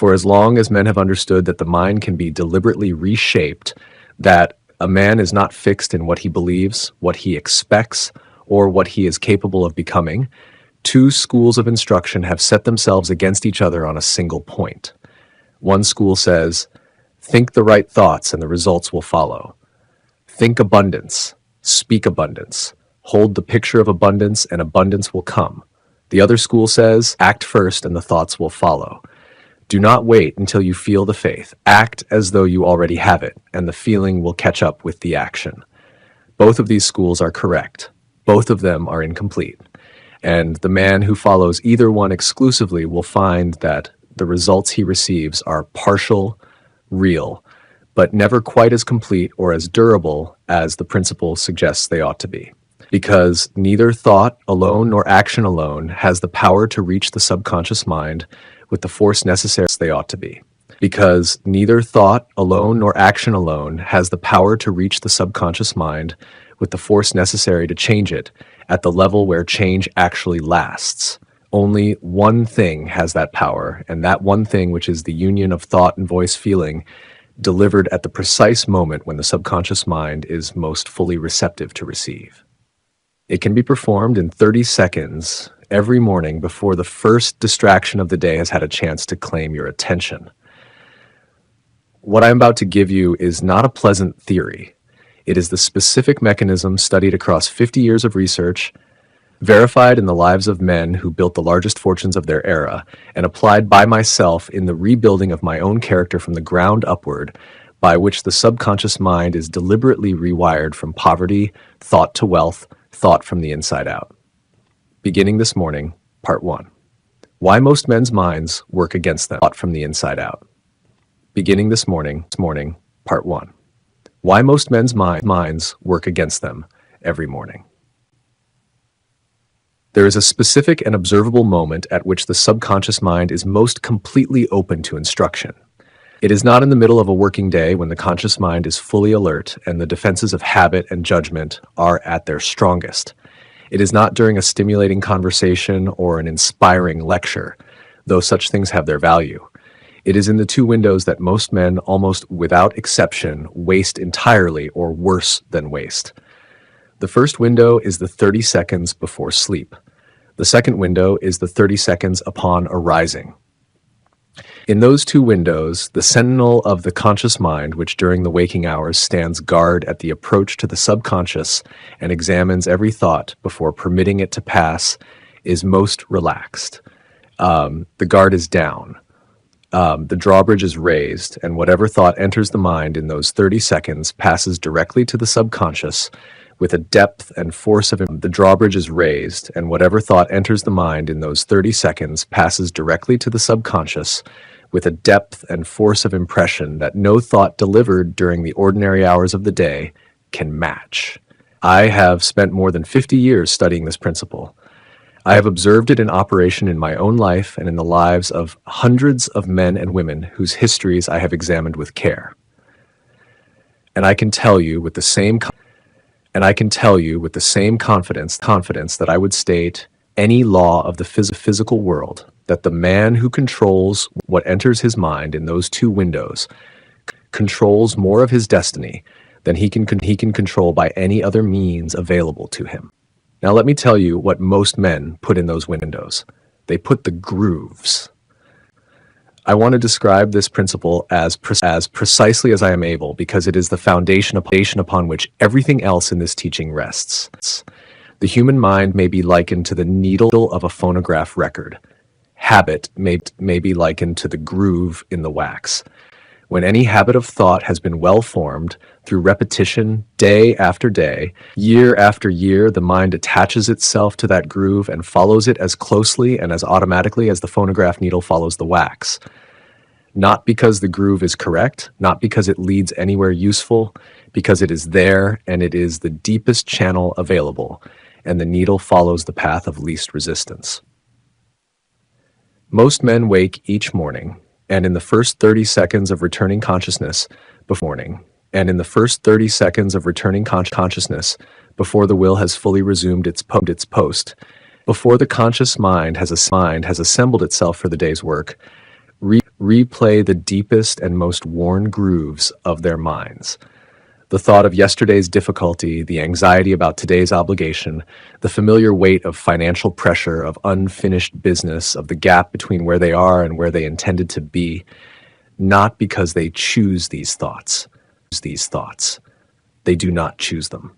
For as long as men have understood that the mind can be deliberately reshaped, that a man is not fixed in what he believes, what he expects, or what he is capable of becoming, two schools of instruction have set themselves against each other on a single point. One school says, think the right thoughts and the results will follow. Think abundance, speak abundance, hold the picture of abundance and abundance will come. The other school says, act first and the thoughts will follow. Do not wait until you feel the faith. Act as though you already have it, and the feeling will catch up with the action. Both of these schools are correct. Both of them are incomplete. And the man who follows either one exclusively will find that the results he receives are partial, real, but never quite as complete or as durable as the principle suggests they ought to be. Because neither thought alone nor action alone has the power to reach the subconscious mind with the force necessary they ought to be. Because neither thought alone nor action alone has the power to reach the subconscious mind with the force necessary to change it at the level where change actually lasts. Only one thing has that power, and that one thing, which is the union of thought and voice feeling, delivered at the precise moment when the subconscious mind is most fully receptive to receive. It can be performed in 30 seconds every morning before the first distraction of the day has had a chance to claim your attention. What I'm about to give you is not a pleasant theory. It is the specific mechanism studied across 50 years of research, verified in the lives of men who built the largest fortunes of their era, and applied by myself in the rebuilding of my own character from the ground upward, by which the subconscious mind is deliberately rewired from poverty, thought to wealth, thought from the inside out. Beginning this morning, Part 1. Why most men's minds work against them, thought from the inside out. Beginning this morning, Part 1. Why most men's minds work against them every morning. There is a specific and observable moment at which the subconscious mind is most completely open to instruction. It is not in the middle of a working day when the conscious mind is fully alert and the defenses of habit and judgment are at their strongest. It is not during a stimulating conversation or an inspiring lecture, though such things have their value. It is in the two windows that most men, almost without exception, waste entirely or worse than waste. The first window is the 30 seconds before sleep. The second window is the 30 seconds upon arising. In those two windows, the sentinel of the conscious mind, which during the waking hours stands guard at the approach to the subconscious and examines every thought before permitting it to pass, is most relaxed. The guard is down. The drawbridge is raised, and whatever thought enters the mind in those 30 seconds passes directly to the subconscious with a depth and force of the drawbridge is raised, and whatever thought enters the mind in those 30 seconds passes directly to the subconscious with a depth and force of impression that no thought delivered during the ordinary hours of the day can match. I have spent more than 50 years studying this principle. I have observed it in operation in my own life and in the lives of hundreds of men and women whose histories I have examined with care. And I can tell you with the same confidence that I would state any law of the physical world, that the man who controls what enters his mind in those two windows controls more of his destiny than he can control by any other means available to him. Now let me tell you what most men put in those windows. They put the grooves. I want to describe this principle as precisely as I am able, because it is the foundation upon which everything else in this teaching rests. The human mind may be likened to the needle of a phonograph record. Habit may be likened to the groove in the wax. When any habit of thought has been well formed, through repetition, day after day, year after year, the mind attaches itself to that groove and follows it as closely and as automatically as the phonograph needle follows the wax. Not because the groove is correct, not because it leads anywhere useful, because it is there and it is the deepest channel available, and the needle follows the path of least resistance. Most men wake each morning, and in the first 30 seconds of returning consciousness before the will has fully resumed its post, before the conscious mind has assembled itself for the day's work, replay the deepest and most worn grooves of their minds. The thought of yesterday's difficulty, the anxiety about today's obligation, the familiar weight of financial pressure, of unfinished business, of the gap between where they are and where they intended to be, not because they choose these thoughts. They do not choose them.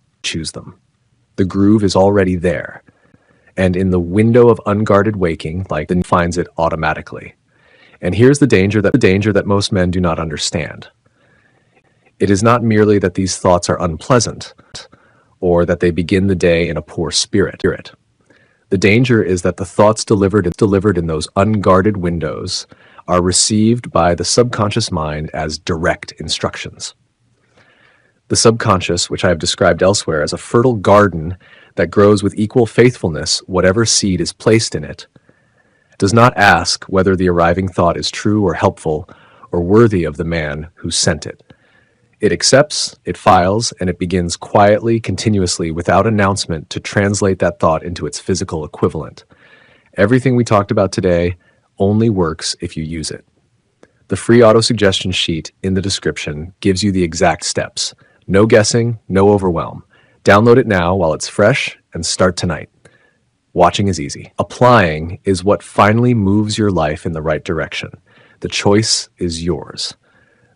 The groove is already there, and in the window of unguarded waking, then finds it automatically. And here's the danger that most men do not understand. It is not merely that these thoughts are unpleasant, or that they begin the day in a poor spirit. The danger is that the thoughts delivered in those unguarded windows are received by the subconscious mind as direct instructions. The subconscious, which I have described elsewhere as a fertile garden that grows with equal faithfulness whatever seed is placed in it, does not ask whether the arriving thought is true or helpful or worthy of the man who sent it. It accepts, it files, and it begins quietly, continuously, without announcement to translate that thought into its physical equivalent. Everything we talked about today only works if you use it. The free autosuggestion sheet in the description gives you the exact steps. No guessing, no overwhelm. Download it now while it's fresh and start tonight. Watching is easy. Applying is what finally moves your life in the right direction. The choice is yours.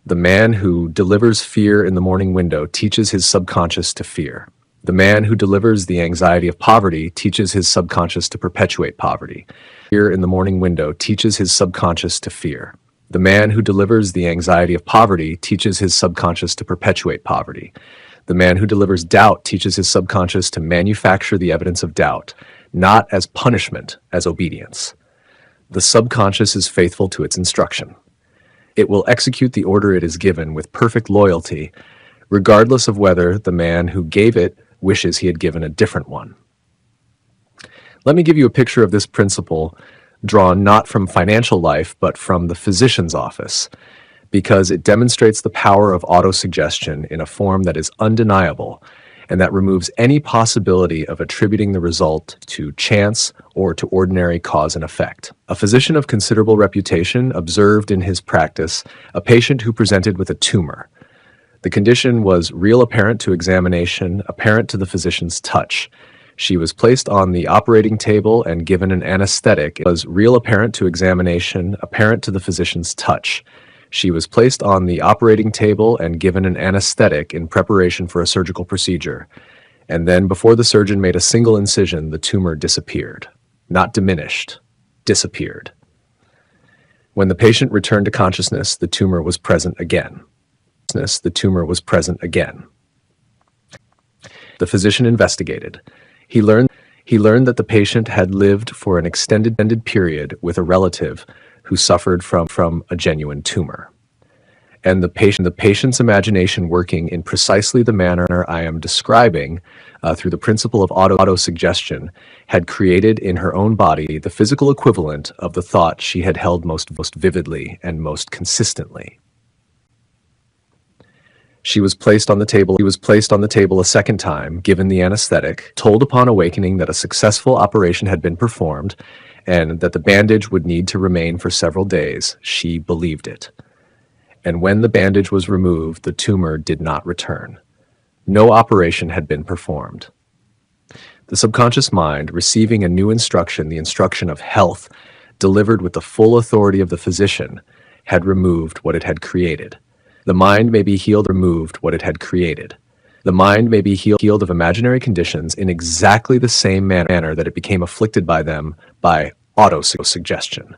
The man who delivers fear in the morning window teaches his subconscious to fear. The man who delivers the anxiety of poverty teaches his subconscious to perpetuate poverty. Fear in the morning window teaches his subconscious to fear. The man who delivers the anxiety of poverty teaches his subconscious to perpetuate poverty. The man who delivers doubt teaches his subconscious to manufacture the evidence of doubt, not as punishment, as obedience. The subconscious is faithful to its instruction. It will execute the order it is given with perfect loyalty, regardless of whether the man who gave it wishes he had given a different one. Let me give you a picture of this principle drawn not from financial life, but from the physician's office, because it demonstrates the power of autosuggestion in a form that is undeniable and that removes any possibility of attributing the result to chance or to ordinary cause and effect. A physician of considerable reputation observed in his practice a patient who presented with a tumor. The condition was real apparent to examination, apparent to the physician's touch. She was placed on the operating table and given an anesthetic. It was real apparent to examination, apparent to the physician's touch. She was placed on the operating table and given an anesthetic in preparation for a surgical procedure. And then, before the surgeon made a single incision, the tumor disappeared. Not diminished, disappeared. When the patient returned to consciousness, the tumor was present again. The physician investigated. He learned that the patient had lived for an extended period with a relative who suffered from a genuine tumor. And the patient's imagination working in precisely the manner I am describing through the principle of autosuggestion had created in her own body the physical equivalent of the thought she had held most vividly and most consistently. She was placed on the table a second time, given the anesthetic, told upon awakening that a successful operation had been performed, and that the bandage would need to remain for several days. She believed it. And when the bandage was removed, the tumor did not return. No operation had been performed. The subconscious mind, receiving a new instruction, the instruction of health, delivered with the full authority of the physician, had removed what it had created. The mind may be healed, removed what it had created. The mind may be healed of imaginary conditions in exactly the same manner that it became afflicted by them by autosuggestion.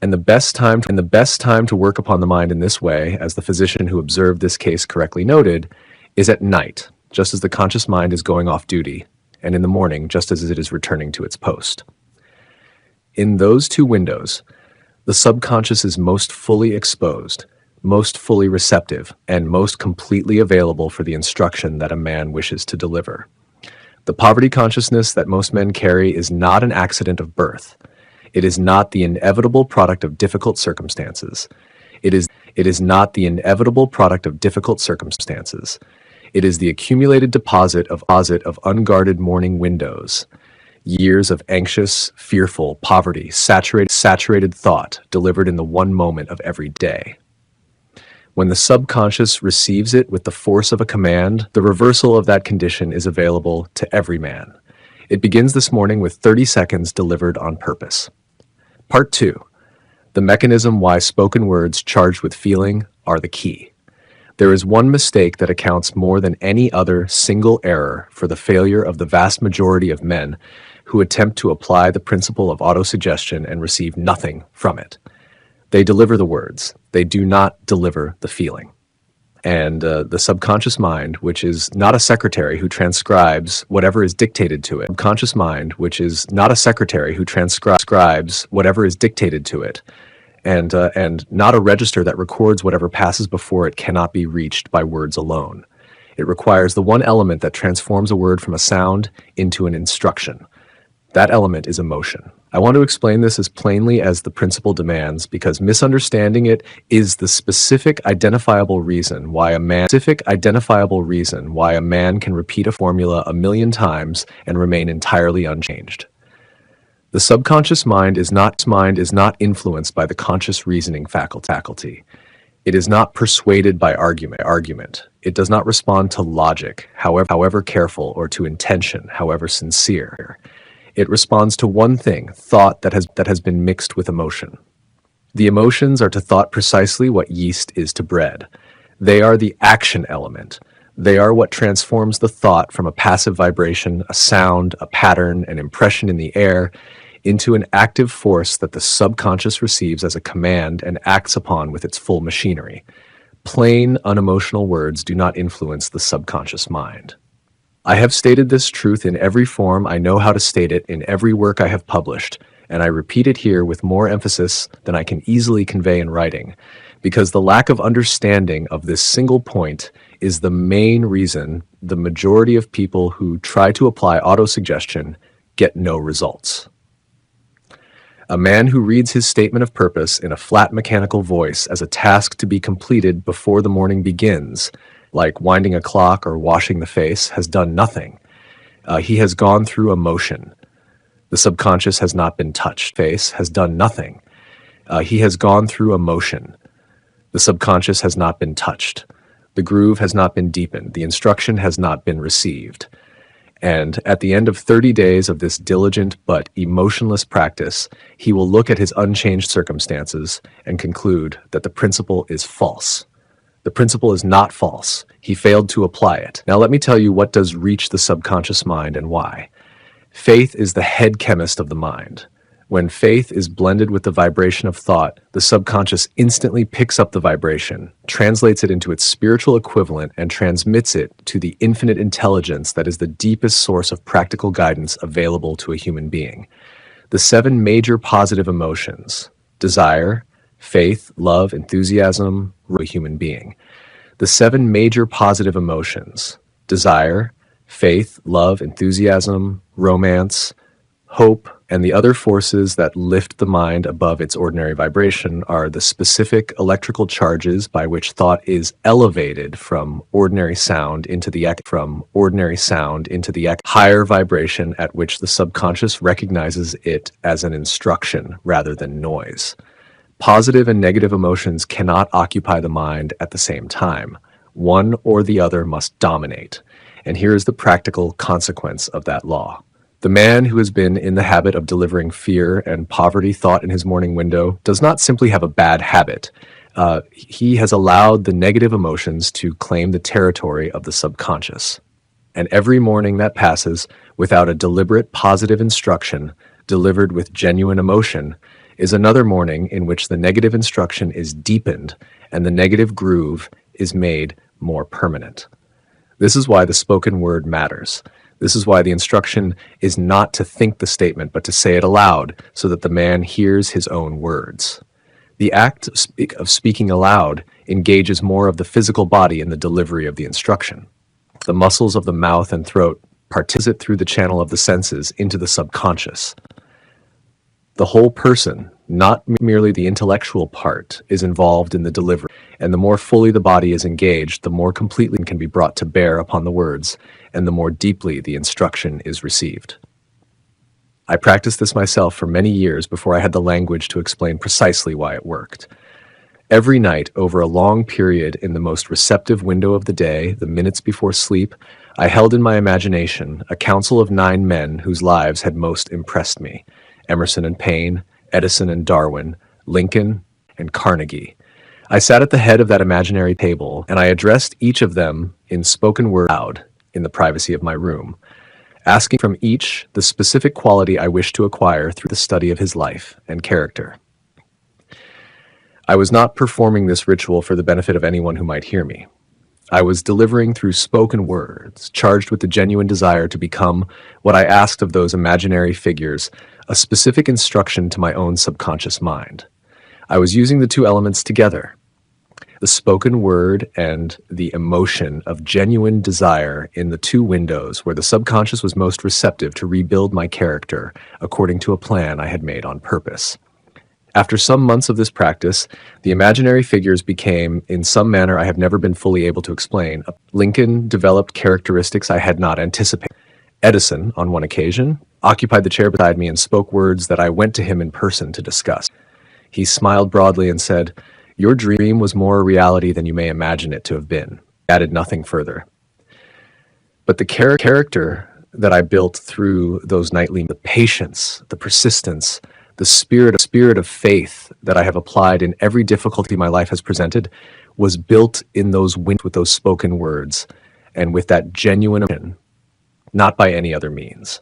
And the best time to work upon the mind in this way, as the physician who observed this case correctly noted, is at night, just as the conscious mind is going off duty, and in the morning, just as it is returning to its post. In those two windows, the subconscious is most fully exposed, most fully receptive, and most completely available for the instruction that a man wishes to deliver. The poverty consciousness that most men carry is not an accident of birth. It is not the inevitable product of difficult circumstances. It is not the inevitable product of difficult circumstances. It is the accumulated deposit of unguarded morning windows. years of anxious, fearful, poverty, saturated thought delivered in the one moment of every day. When the subconscious receives it with the force of a command, the reversal of that condition is available to every man. It begins this morning with 30 seconds delivered on purpose. Part 2. The mechanism why spoken words charged with feeling are the key. There is one mistake that accounts more than any other single error for the failure of the vast majority of men who attempt to apply the principle of autosuggestion and receive nothing from it. They deliver the words. They do not deliver the feeling. And the subconscious mind, which is not a secretary who transcribes whatever is dictated to it, subconscious mind, which is not a secretary who transcribes whatever is dictated to it, and not a register that records whatever passes before it, cannot be reached by words alone. It requires the one element that transforms a word from a sound into an instruction. That element is emotion. I want to explain this as plainly as the principle demands, because misunderstanding it is the specific identifiable reason why a man can repeat a formula 1,000,000 times and remain entirely unchanged. The subconscious mind is not influenced by the conscious reasoning faculty. It is not persuaded by argument. It does not respond to logic, however careful, or to intention, however sincere. It responds to one thing, thought that has been mixed with emotion. The emotions are to thought precisely what yeast is to bread. They are the action element. They are what transforms the thought from a passive vibration, a sound, a pattern, an impression in the air, into an active force that the subconscious receives as a command and acts upon with its full machinery. Plain, unemotional words do not influence the subconscious mind. I have stated this truth in every form I know how to state it in every work I have published, and I repeat it here with more emphasis than I can easily convey in writing, because the lack of understanding of this single point is the main reason the majority of people who try to apply autosuggestion get no results. A man who reads his statement of purpose in a flat mechanical voice as a task to be completed before the morning begins, like winding a clock or washing the face, has done nothing. He has gone through emotion. The subconscious has not been touched. Face has done nothing. He has gone through emotion. The subconscious has not been touched. The groove has not been deepened. The instruction has not been received. And at the end of 30 days of this diligent but emotionless practice, he will look at his unchanged circumstances and conclude that the principle is false. The principle is not false. He failed to apply it. Now let me tell you what does reach the subconscious mind and why. Faith is the head chemist of the mind. When faith is blended with the vibration of thought, the subconscious instantly picks up the vibration, translates it into its spiritual equivalent, and transmits it to the infinite intelligence that is the deepest source of practical guidance available to a human being. The 7 major positive emotions: desire, faith, love, enthusiasm, a human being. The 7 major positive emotions: desire, faith, love, enthusiasm, romance, hope, and the other forces that lift the mind above its ordinary vibration are the specific electrical charges by which thought is elevated from ordinary sound into the higher vibration at which the subconscious recognizes it as an instruction rather than noise. Positive and negative emotions cannot occupy the mind at the same time. One or the other must dominate. And here is the practical consequence of that law. The man who has been in the habit of delivering fear and poverty thought in his morning window does not simply have a bad habit. He has allowed the negative emotions to claim the territory of the subconscious. And every morning that passes without a deliberate positive instruction delivered with genuine emotion is another morning in which the negative instruction is deepened and the negative groove is made more permanent. This is why the spoken word matters. This is why the instruction is not to think the statement, but to say it aloud so that the man hears his own words. The act of speaking aloud engages more of the physical body in the delivery of the instruction. The muscles of the mouth and throat participate through the channel of the senses into the subconscious. The whole person, not merely the intellectual part, is involved in the delivery, and the more fully the body is engaged, the more completely can be brought to bear upon the words, and the more deeply the instruction is received. I practiced this myself for many years before I had the language to explain precisely why it worked. Every night, over a long period in the most receptive window of the day, the minutes before sleep, I held in my imagination a council of 9 men whose lives had most impressed me: Emerson and Paine, Edison and Darwin, Lincoln and Carnegie. I sat at the head of that imaginary table, and I addressed each of them in spoken word loud in the privacy of my room, asking from each the specific quality I wished to acquire through the study of his life and character. I was not performing this ritual for the benefit of anyone who might hear me. I was delivering through spoken words, charged with the genuine desire to become what I asked of those imaginary figures, a specific instruction to my own subconscious mind. I was using the two elements together, the spoken word and the emotion of genuine desire in the two windows where the subconscious was most receptive to rebuild my character according to a plan I had made on purpose. After some months of this practice, the imaginary figures became, in some manner I have never been fully able to explain. Lincoln developed characteristics I had not anticipated. Edison, on one occasion, occupied the chair beside me and spoke words that I went to him in person to discuss. He smiled broadly and said, "Your dream was more a reality than you may imagine it to have been." He added nothing further. But the character that I built through those nightly, the patience, the persistence, the spirit of faith that I have applied in every difficulty my life has presented was built in those with those spoken words and with that genuine emotion, not by any other means.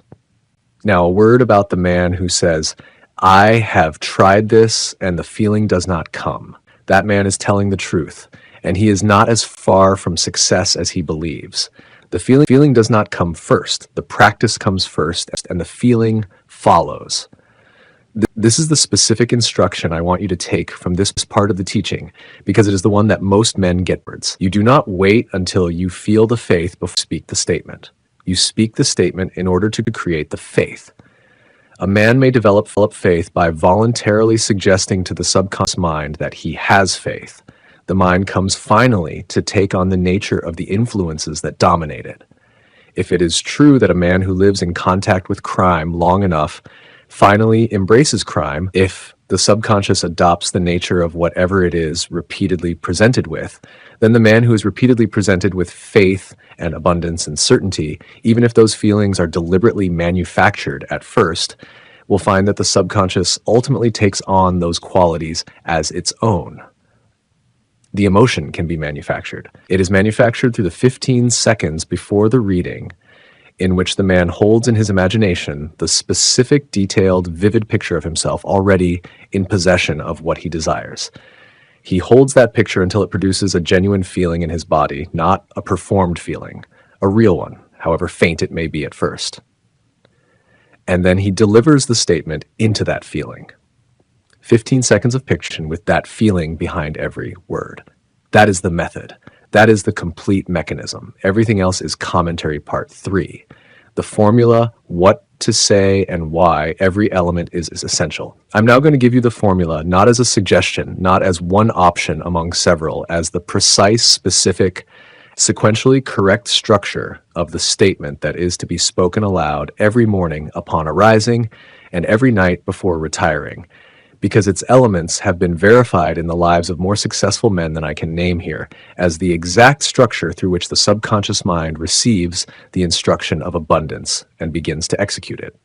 Now, a word about the man who says, "I have tried this and the feeling does not come." That man is telling the truth, and he is not as far from success as he believes. The feeling does not come first. The practice comes first, and the feeling follows. This is the specific instruction I want you to take from this part of the teaching, because it is the one that most men get words. You do not wait until you feel the faith before you speak the statement. You speak the statement in order to create the faith. A man may develop faith by voluntarily suggesting to the subconscious mind that he has faith. The mind comes finally to take on the nature of the influences that dominate it. If it is true that a man who lives in contact with crime long enough finally embraces crime, if the subconscious adopts the nature of whatever it is repeatedly presented with, then the man who is repeatedly presented with faith and abundance and certainty, even if those feelings are deliberately manufactured at first, will find that the subconscious ultimately takes on those qualities as its own. The emotion can be manufactured. It is manufactured through the 15 seconds before the reading, in which the man holds in his imagination the specific, detailed, vivid picture of himself already in possession of what he desires. He holds that picture until it produces a genuine feeling in his body, not a performed feeling, a real one, however faint it may be at first. And then he delivers the statement into that feeling. 15 seconds of picture with that feeling behind every word. That is the method. That is the complete mechanism. Everything else is commentary part 3. The formula, what to say and why every element is essential. I'm now going to give you the formula, not as a suggestion, not as one option among several, as the precise, specific, sequentially correct structure of the statement that is to be spoken aloud every morning upon arising and every night before retiring, because its elements have been verified in the lives of more successful men than I can name here as the exact structure through which the subconscious mind receives the instruction of abundance and begins to execute it.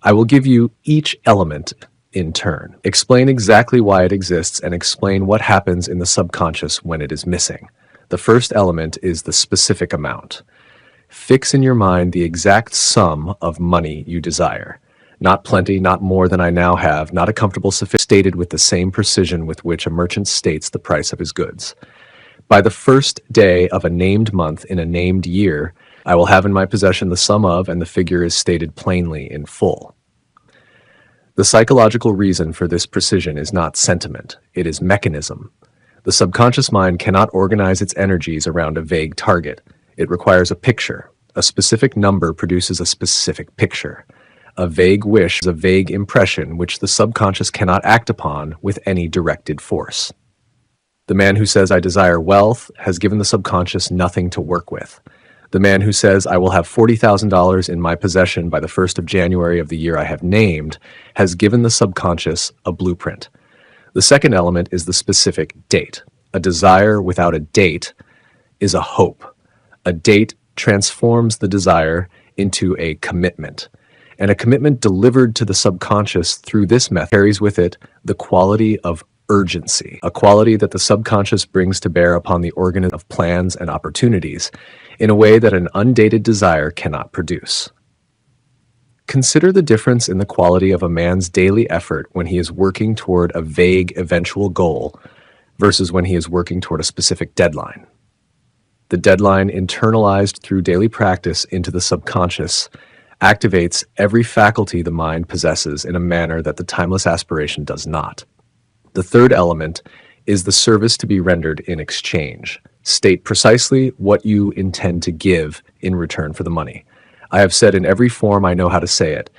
I will give you each element in turn, explain exactly why it exists, and explain what happens in the subconscious when it is missing. The first element is the specific amount. Fix in your mind the exact sum of money you desire. Not plenty, not more than I now have, not a comfortable sufficient, stated with the same precision with which a merchant states the price of his goods. By the first day of a named month in a named year, I will have in my possession the sum of, and the figure is stated plainly in full. The psychological reason for this precision is not sentiment, it is mechanism. The subconscious mind cannot organize its energies around a vague target. It requires a picture. A specific number produces a specific picture. A vague wish is a vague impression which the subconscious cannot act upon with any directed force. The man who says, "I desire wealth," has given the subconscious nothing to work with. The man who says, I will have $40,000 in my possession by the 1st of January of the year I have named, has given the subconscious a blueprint. The second element is the specific date. A desire without a date is a hope. A date transforms the desire into a commitment. And a commitment delivered to the subconscious through this method carries with it the quality of urgency, a quality that the subconscious brings to bear upon the organism of plans and opportunities in a way that an undated desire cannot produce. Consider the difference in the quality of a man's daily effort when he is working toward a vague eventual goal versus when he is working toward a specific deadline. The deadline, internalized through daily practice into the subconscious, activates every faculty the mind possesses in a manner that the timeless aspiration does not. The third element is the service to be rendered in exchange. State precisely what you intend to give in return for the money. I have said in every form I know how to say it,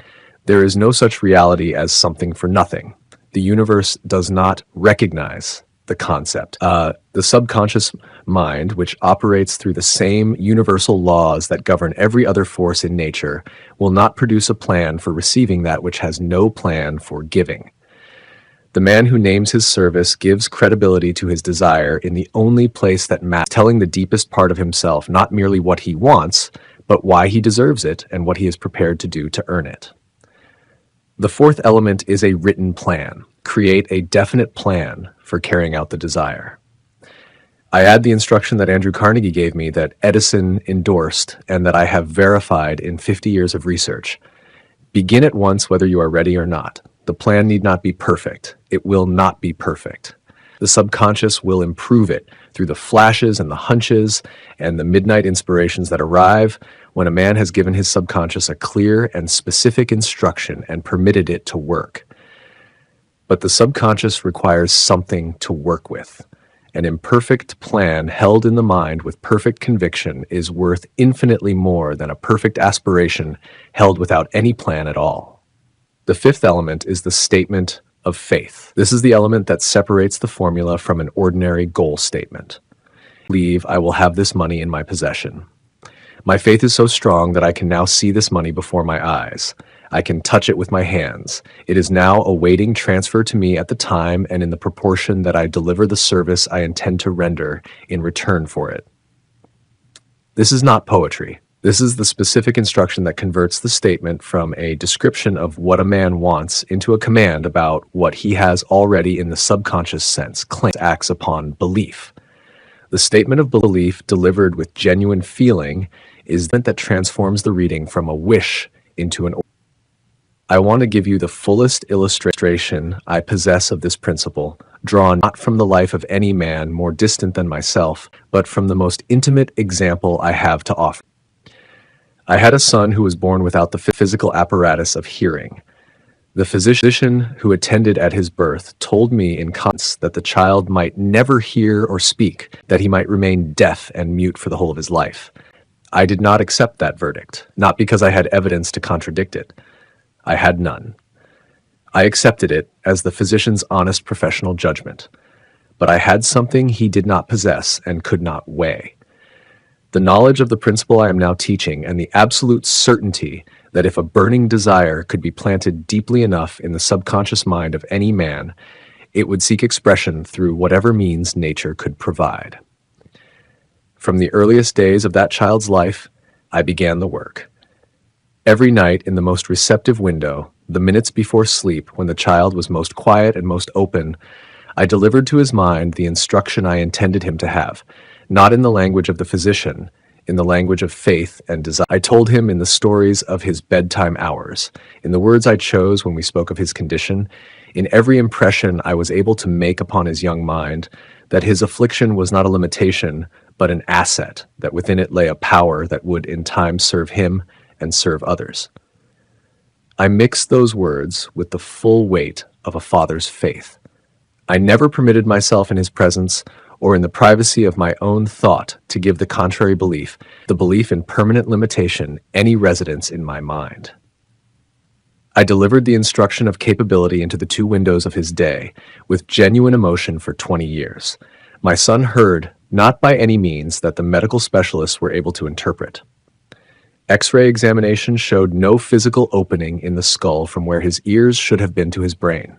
there is no such reality as something for nothing. The universe does not recognize the concept. The subconscious mind, which operates through the same universal laws that govern every other force in nature, will not produce a plan for receiving that which has no plan for giving. The man who names his service gives credibility to his desire in the only place that matters, telling the deepest part of himself not merely what he wants, but why he deserves it and what he is prepared to do to earn it. The fourth element is a written plan. Create a definite plan for carrying out the desire. I add the instruction that Andrew Carnegie gave me that Edison endorsed and that I have verified in 50 years of research. Begin at once whether you are ready or not. The plan need not be perfect. It will not be perfect. The subconscious will improve it through the flashes and the hunches and the midnight inspirations that arrive when a man has given his subconscious a clear and specific instruction and permitted it to work. But the subconscious requires something to work with. An imperfect plan held in the mind with perfect conviction is worth infinitely more than a perfect aspiration held without any plan at all. The fifth element is the statement of faith. This is the element that separates the formula from an ordinary goal statement. I will have this money in my possession. My faith is so strong that I can now see this money before my eyes. I can touch it with my hands. It is now awaiting transfer to me at the time and in the proportion that I deliver the service I intend to render in return for it. This is not poetry. This is the specific instruction that converts the statement from a description of what a man wants into a command about what he has already in the subconscious sense. Acts upon belief. The statement of belief delivered with genuine feeling is that transforms the reading from a wish into an order. I want to give you the fullest illustration I possess of this principle, drawn not from the life of any man more distant than myself, but from the most intimate example I have to offer. I had a son who was born without the physical apparatus of hearing. The physician who attended at his birth told me in confidence that the child might never hear or speak, that he might remain deaf and mute for the whole of his life. I did not accept that verdict, not because I had evidence to contradict it. I had none. I accepted it as the physician's honest professional judgment, but I had something he did not possess and could not weigh. The knowledge of the principle I am now teaching and the absolute certainty that if a burning desire could be planted deeply enough in the subconscious mind of any man, it would seek expression through whatever means nature could provide. From the earliest days of that child's life, I began the work. Every night in the most receptive window, the minutes before sleep when the child was most quiet and most open, I delivered to his mind the instruction I intended him to have, not in the language of the physician, in the language of faith and desire. I told him in the stories of his bedtime hours, in the words I chose when we spoke of his condition, in every impression I was able to make upon his young mind, that his affliction was not a limitation, but an asset, that within it lay a power that would in time serve him and serve others. I mixed those words with the full weight of a father's faith. I never permitted myself in his presence or in the privacy of my own thought to give the contrary belief, the belief in permanent limitation, any residence in my mind. I delivered the instruction of capability into the two windows of his day with genuine emotion for 20 years. My son heard not by any means that the medical specialists were able to interpret. X-ray examination showed no physical opening in the skull from where his ears should have been to his brain.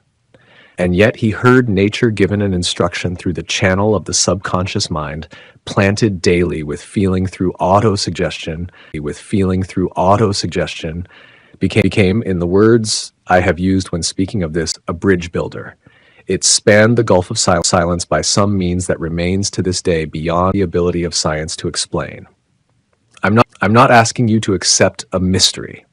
And yet he heard nature given an instruction through the channel of the subconscious mind, planted daily with feeling through autosuggestion, became, in the words I have used when speaking of this, a bridge builder. It spanned the gulf of silence by some means that remains to this day beyond the ability of science to explain. I'm not asking you to accept a mystery.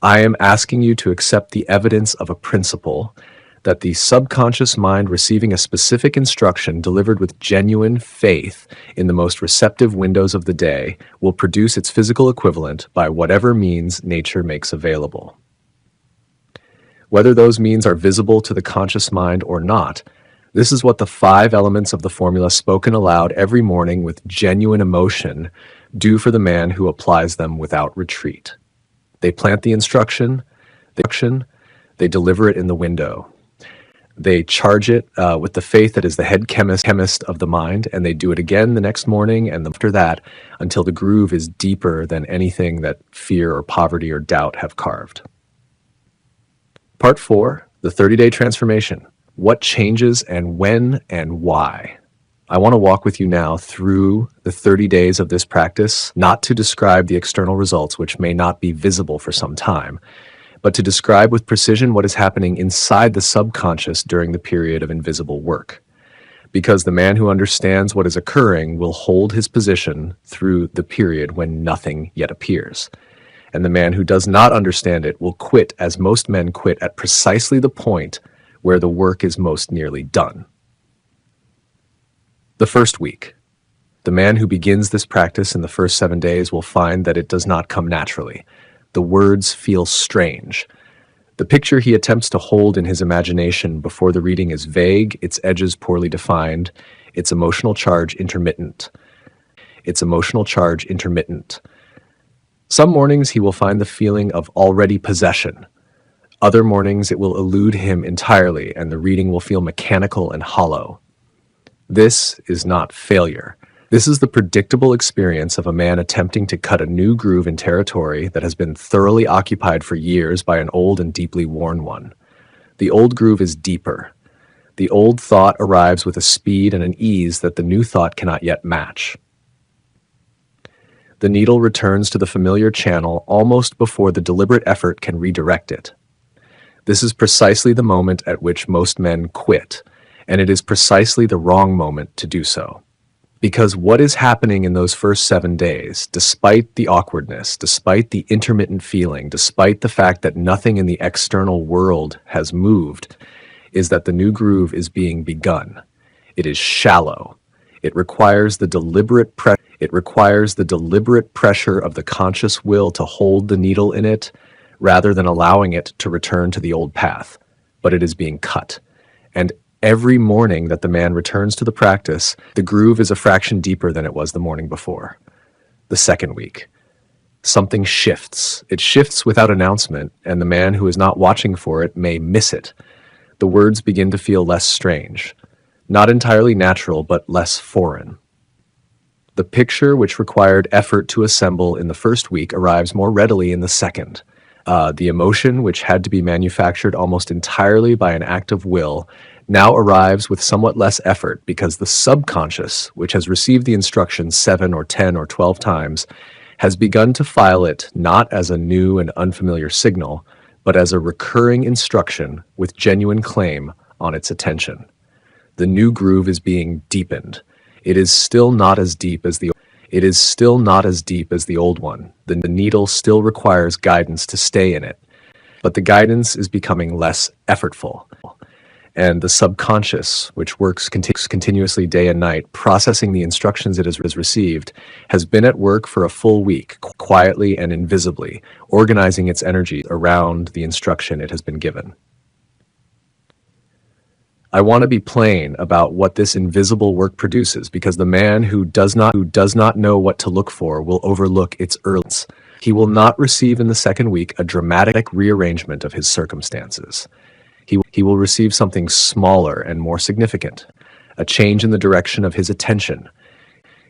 I am asking you to accept the evidence of a principle that the subconscious mind receiving a specific instruction delivered with genuine faith in the most receptive windows of the day will produce its physical equivalent by whatever means nature makes available. Whether those means are visible to the conscious mind or not, this is what the 5 elements of the formula spoken aloud every morning with genuine emotion do for the man who applies them without retreat. They plant the instruction, they deliver it in the window. They charge it with the faith that is the head chemist of the mind, and they do it again the next morning and after that until the groove is deeper than anything that fear or poverty or doubt have carved. Part 4, the 30-day transformation. What changes and when and why? I want to walk with you now through the 30 days of this practice, not to describe the external results, which may not be visible for some time, but to describe with precision what is happening inside the subconscious during the period of invisible work. Because the man who understands what is occurring will hold his position through the period when nothing yet appears. And the man who does not understand it will quit as most men quit at precisely the point where the work is most nearly done. The first week. The man who begins this practice in the first 7 days will find that it does not come naturally. The words feel strange. The picture he attempts to hold in his imagination before the reading is vague, its edges poorly defined, its emotional charge intermittent. Some mornings he will find the feeling of already possession. Other mornings it will elude him entirely and the reading will feel mechanical and hollow. This is not failure. This is the predictable experience of a man attempting to cut a new groove in territory that has been thoroughly occupied for years by an old and deeply worn one. The old groove is deeper. The old thought arrives with a speed and an ease that the new thought cannot yet match. The needle returns to the familiar channel almost before the deliberate effort can redirect it. This is precisely the moment at which most men quit, and it is precisely the wrong moment to do so. Because what is happening in those first 7 days, despite the awkwardness, despite the intermittent feeling, despite the fact that nothing in the external world has moved, is that the new groove is being begun. It is shallow. It requires the deliberate pressure of the conscious will to hold the needle in it, rather than allowing it to return to the old path. But it is being cut. And every morning that the man returns to the practice, the groove is a fraction deeper than it was the morning before. The second week. Something shifts. It shifts without announcement, and the man who is not watching for it may miss it. The words begin to feel less strange. Not entirely natural, but less foreign. The picture which required effort to assemble in the first week arrives more readily in the second. The emotion, which had to be manufactured almost entirely by an act of will, now arrives with somewhat less effort because the subconscious, which has received the instruction 7 or 10 or 12 times, has begun to file it not as a new and unfamiliar signal, but as a recurring instruction with genuine claim on its attention. The new groove is being deepened. It is still not as deep as the old one. The needle still requires guidance to stay in it, but the guidance is becoming less effortful. And the subconscious, which works continuously day and night, processing the instructions it has received, has been at work for a full week, quietly and invisibly, organizing its energy around the instruction it has been given. I want to be plain about what this invisible work produces, because the man who does not know what to look for will overlook its earliness. He will not receive in the second week a dramatic rearrangement of his circumstances. He will receive something smaller and more significant, a change in the direction of his attention.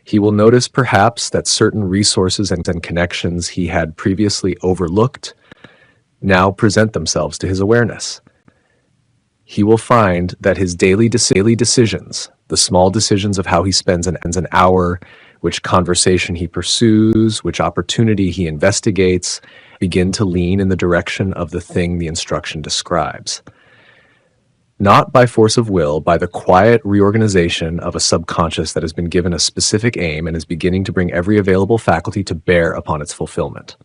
He will notice perhaps that certain resources and connections he had previously overlooked now present themselves to his awareness. He will find that his daily decisions, the small decisions of how he spends an hour, which conversation he pursues, which opportunity he investigates, begin to lean in the direction of the thing the instruction describes. Not by force of will, by the quiet reorganization of a subconscious that has been given a specific aim and is beginning to bring every available faculty to bear upon its fulfillment.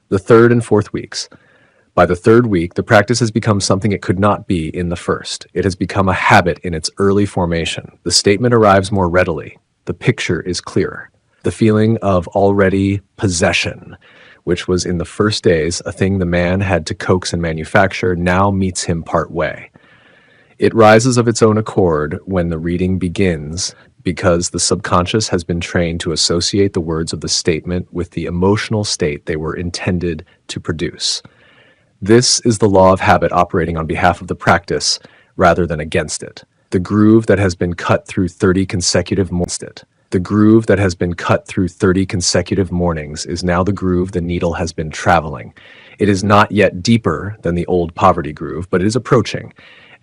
The third and fourth weeks. By the third week, the practice has become something it could not be in the first. It has become a habit in its early formation. The statement arrives more readily. The picture is clearer. The feeling of already possession, which was in the first days a thing the man had to coax and manufacture, now meets him part way. It rises of its own accord when the reading begins, because the subconscious has been trained to associate the words of the statement with the emotional state they were intended to produce. This is the law of habit operating on behalf of the practice rather than against it. The groove that has been cut through 30 consecutive mornings. The groove that has been cut through 30 consecutive mornings is now the groove the needle has been traveling. It is not yet deeper than the old poverty groove, but it is approaching.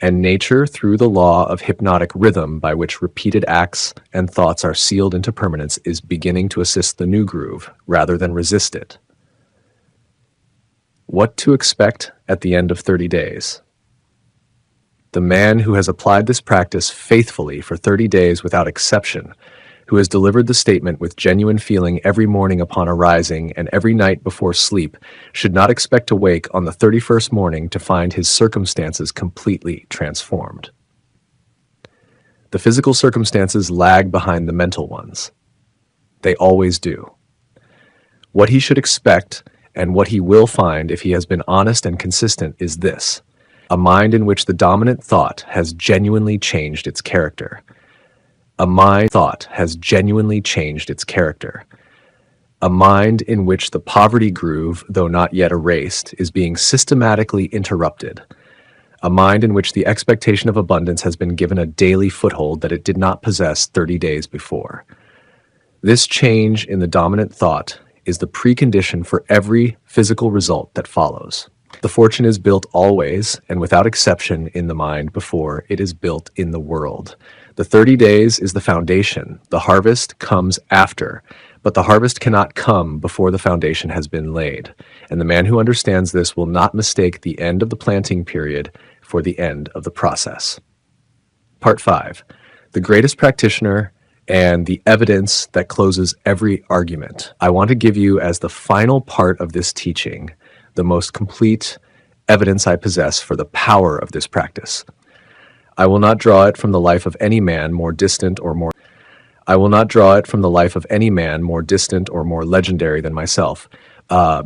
And nature, through the law of hypnotic rhythm by which repeated acts and thoughts are sealed into permanence, is beginning to assist the new groove rather than resist it. What to expect at the end of 30 days. The man who has applied this practice faithfully for 30 days without exception, who has delivered the statement with genuine feeling every morning upon arising and every night before sleep, should not expect to wake on the 31st morning to find his circumstances completely transformed. The physical circumstances lag behind the mental ones. They always do. What he should expect and what he will find if he has been honest and consistent is this: a mind in which the dominant thought has genuinely changed its character. A mind thought has genuinely changed its character. A mind in which the poverty groove, though not yet erased, is being systematically interrupted. A mind in which the expectation of abundance has been given a daily foothold that it did not possess 30 days before. This change in the dominant thought is the precondition for every physical result that follows. The fortune is built always and without exception in the mind before it is built in the world. The 30 days is the foundation. The harvest comes after, but the harvest cannot come before the foundation has been laid. And the man who understands this will not mistake the end of the planting period for the end of the process. Part 5. The greatest practitioner and the evidence that closes every argument. I want to give you as the final part of this teaching the most complete evidence I possess for the power of this practice. I will not draw it from the life of any man more distant or more legendary than myself,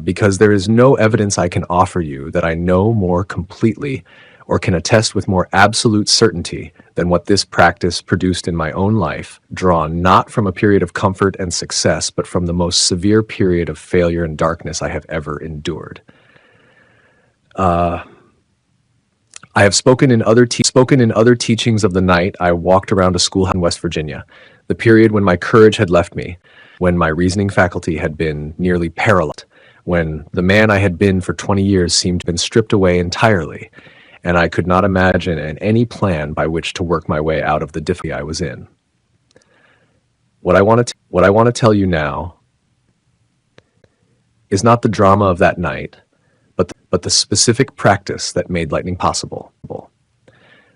because there is no evidence I can offer you that I know more completely or can attest with more absolute certainty than what this practice produced in my own life, drawn not from a period of comfort and success, but from the most severe period of failure and darkness I have ever endured. I have spoken in other teachings of the night I walked around a schoolhouse in West Virginia, the period when my courage had left me, when my reasoning faculty had been nearly paralyzed, when the man I had been for 20 years seemed to have been stripped away entirely, and I could not imagine any plan by which to work my way out of the difficulty I was in. What I want to tell you now is not the drama of that night, but the specific practice that made lightning possible.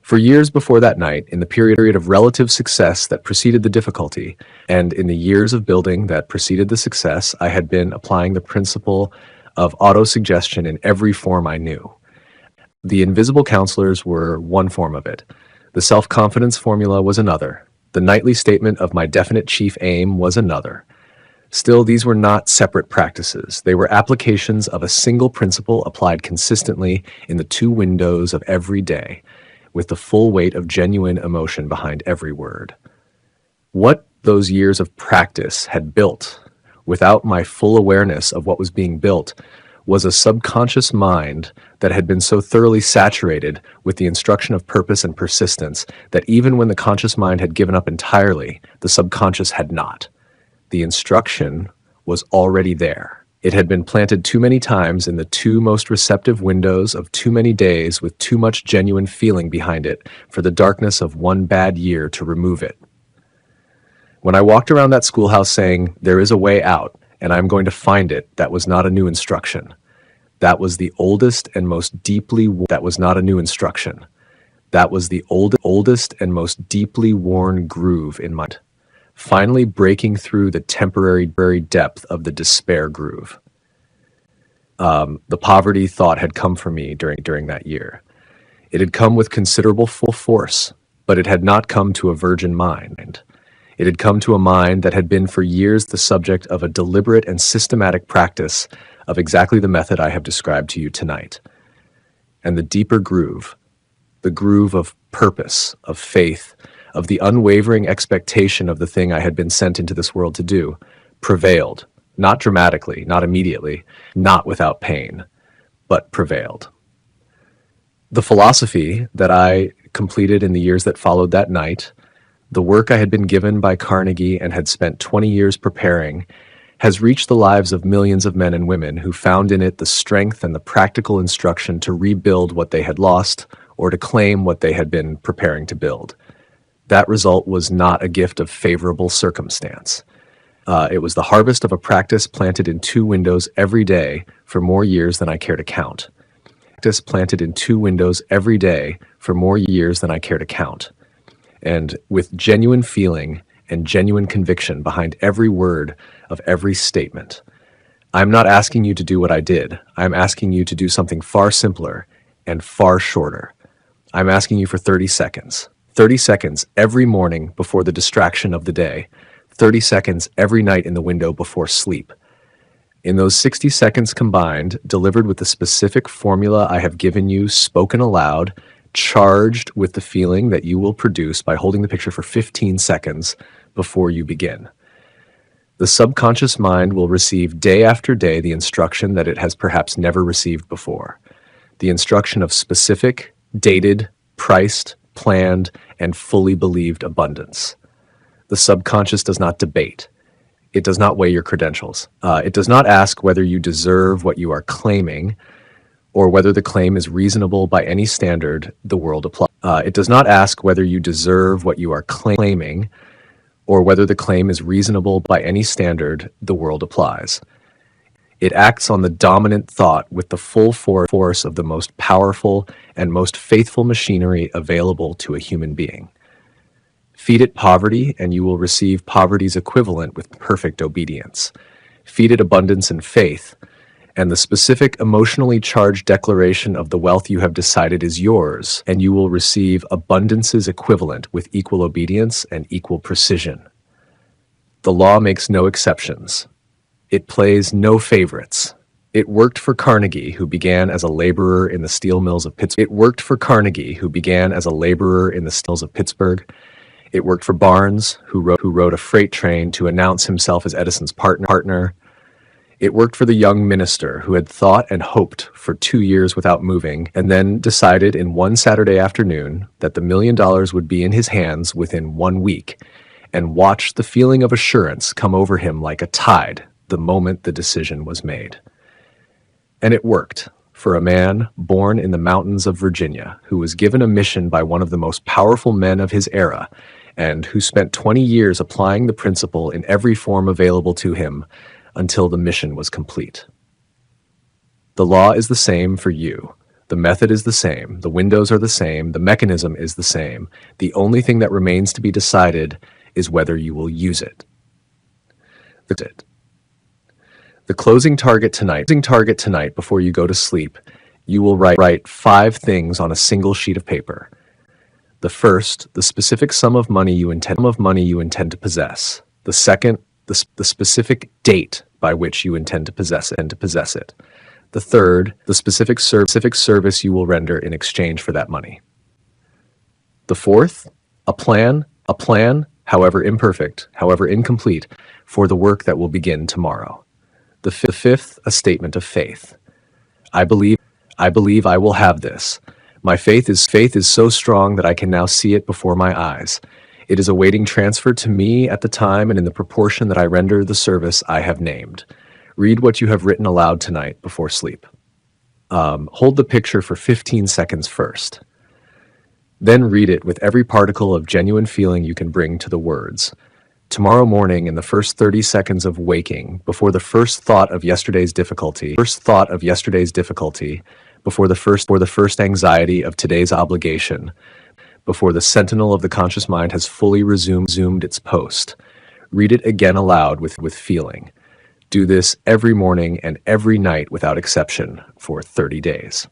For years before that night, in the period of relative success that preceded the difficulty, and in the years of building that preceded the success, I had been applying the principle of autosuggestion in every form I knew. The invisible counselors were one form of it. The self-confidence formula was another. The nightly statement of my definite chief aim was another. Still, these were not separate practices. They were applications of a single principle applied consistently in the two windows of every day, with the full weight of genuine emotion behind every word. What those years of practice had built, without my full awareness of what was being built, was a subconscious mind that had been so thoroughly saturated with the instruction of purpose and persistence that even when the conscious mind had given up entirely, the subconscious had not. The instruction was already there. It had been planted too many times in the two most receptive windows of too many days with too much genuine feeling behind it for the darkness of one bad year to remove it. When I walked around that schoolhouse saying, "There is a way out, and I'm going to find it," that was not a new instruction. That was the oldest and most deeply that was not a new instruction. That was the oldest and most deeply worn groove in my mind, finally breaking through the temporary depth of the despair groove. The poverty thought had come for me during that year. It had come with considerable full force, but it had not come to a virgin mind. It had come to a mind that had been for years the subject of a deliberate and systematic practice of exactly the method I have described to you tonight. And the deeper groove, the groove of purpose, of faith, of the unwavering expectation of the thing I had been sent into this world to do, prevailed, not dramatically, not immediately, not without pain, but prevailed. The philosophy that I completed in the years that followed that night, the work I had been given by Carnegie and had spent 20 years preparing, has reached the lives of millions of men and women who found in it the strength and the practical instruction to rebuild what they had lost or to claim what they had been preparing to build. That result was not a gift of favorable circumstance. It was the harvest of a practice planted in two windows every day for more years than I care to count. Practice planted in two windows every day for more years than I care to count. And with genuine feeling and genuine conviction behind every word of every statement. I'm not asking you to do what I did. I'm asking you to do something far simpler and far shorter. I'm asking you for 30 seconds. 30 seconds every morning before the distraction of the day. 30 seconds every night in the window before sleep. In those 60 seconds combined, delivered with the specific formula I have given you, spoken aloud, charged with the feeling that you will produce by holding the picture for 15 seconds before you begin. The subconscious mind will receive day after day the instruction that it has perhaps never received before. The instruction of specific, dated, priced, planned, and fully believed abundance. The subconscious does not debate. It does not weigh your credentials. It does not ask whether you deserve what you are claiming or whether the claim is reasonable by any standard the world applies. It does not ask whether you deserve what you are claiming or whether the claim is reasonable by any standard the world applies. It acts on the dominant thought with the full force of the most powerful and most faithful machinery available to a human being. Feed it poverty, and you will receive poverty's equivalent with perfect obedience. Feed it abundance and faith, and the specific emotionally charged declaration of the wealth you have decided is yours, and you will receive abundance's equivalent with equal obedience and equal precision. The law makes no exceptions. It plays no favorites. It worked for Carnegie, who began as a laborer in the steel mills of Pittsburgh. It worked for Carnegie, who began as a laborer in the steel mills of Pittsburgh. It worked for Barnes, who rode a freight train to announce himself as Edison's partner. It worked for the young minister who had thought and hoped for 2 years without moving, and then decided in one Saturday afternoon that the $1 million would be in his hands within 1 week, and watched the feeling of assurance come over him like a tide the moment the decision was made. And it worked for a man born in the mountains of Virginia, who was given a mission by one of the most powerful men of his era, and who spent 20 years applying the principle in every form available to him until the mission was complete. The law is the same for you. The method is the same. The windows are the same. The mechanism is the same. The only thing that remains to be decided is whether you will use it. The closing target tonight before you go to sleep, you will write 5 things on a single sheet of paper. The first, the specific sum of money you intend to possess. The second, the specific date by which you intend to possess it. The third, the specific service you will render in exchange for that money. The fourth, a plan, however imperfect, however incomplete, for the work that will begin tomorrow. The fifth, a statement of faith. I believe I believe I will have this. My faith is so strong that I can now see it before my eyes. It is awaiting transfer to me at the time and in the proportion that I render the service I have named. Read what you have written aloud tonight before sleep. Hold the picture for 15 seconds first. Then read it with every particle of genuine feeling you can bring to the words. Tomorrow morning, in the first 30 seconds of waking, before the first thought of yesterday's difficulty, before the first anxiety of today's obligation, before the sentinel of the conscious mind has fully resumed its post, read it again aloud with feeling. Do this every morning and every night without exception for 30 days.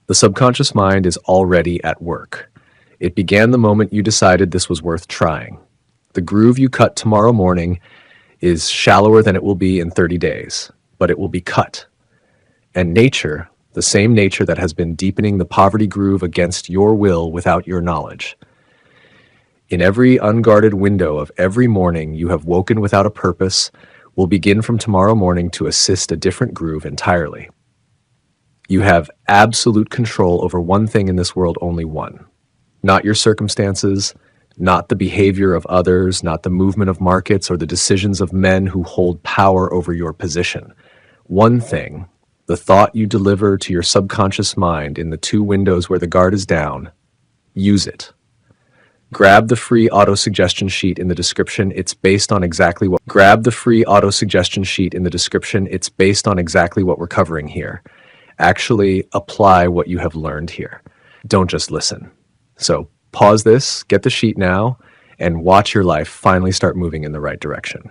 The subconscious mind is already at work. It began the moment you decided this was worth trying. The groove you cut tomorrow morning is shallower than it will be in 30 days, but it will be cut. And nature, the same nature that has been deepening the poverty groove against your will without your knowledge. In every unguarded window of every morning you have woken without a purpose, will begin from tomorrow morning to assist a different groove entirely. You have absolute control over one thing in this world, only one. Not your circumstances, not the behavior of others, not the movement of markets or the decisions of men who hold power over your position. One thing, the thought you deliver to your subconscious mind in the 2 windows where the guard is down. Use it. Grab the free auto-suggestion sheet in the description. It's based on exactly what we're covering here. Actually apply what you have learned here. Don't just listen. So pause this, get the sheet now, and watch your life finally start moving in the right direction.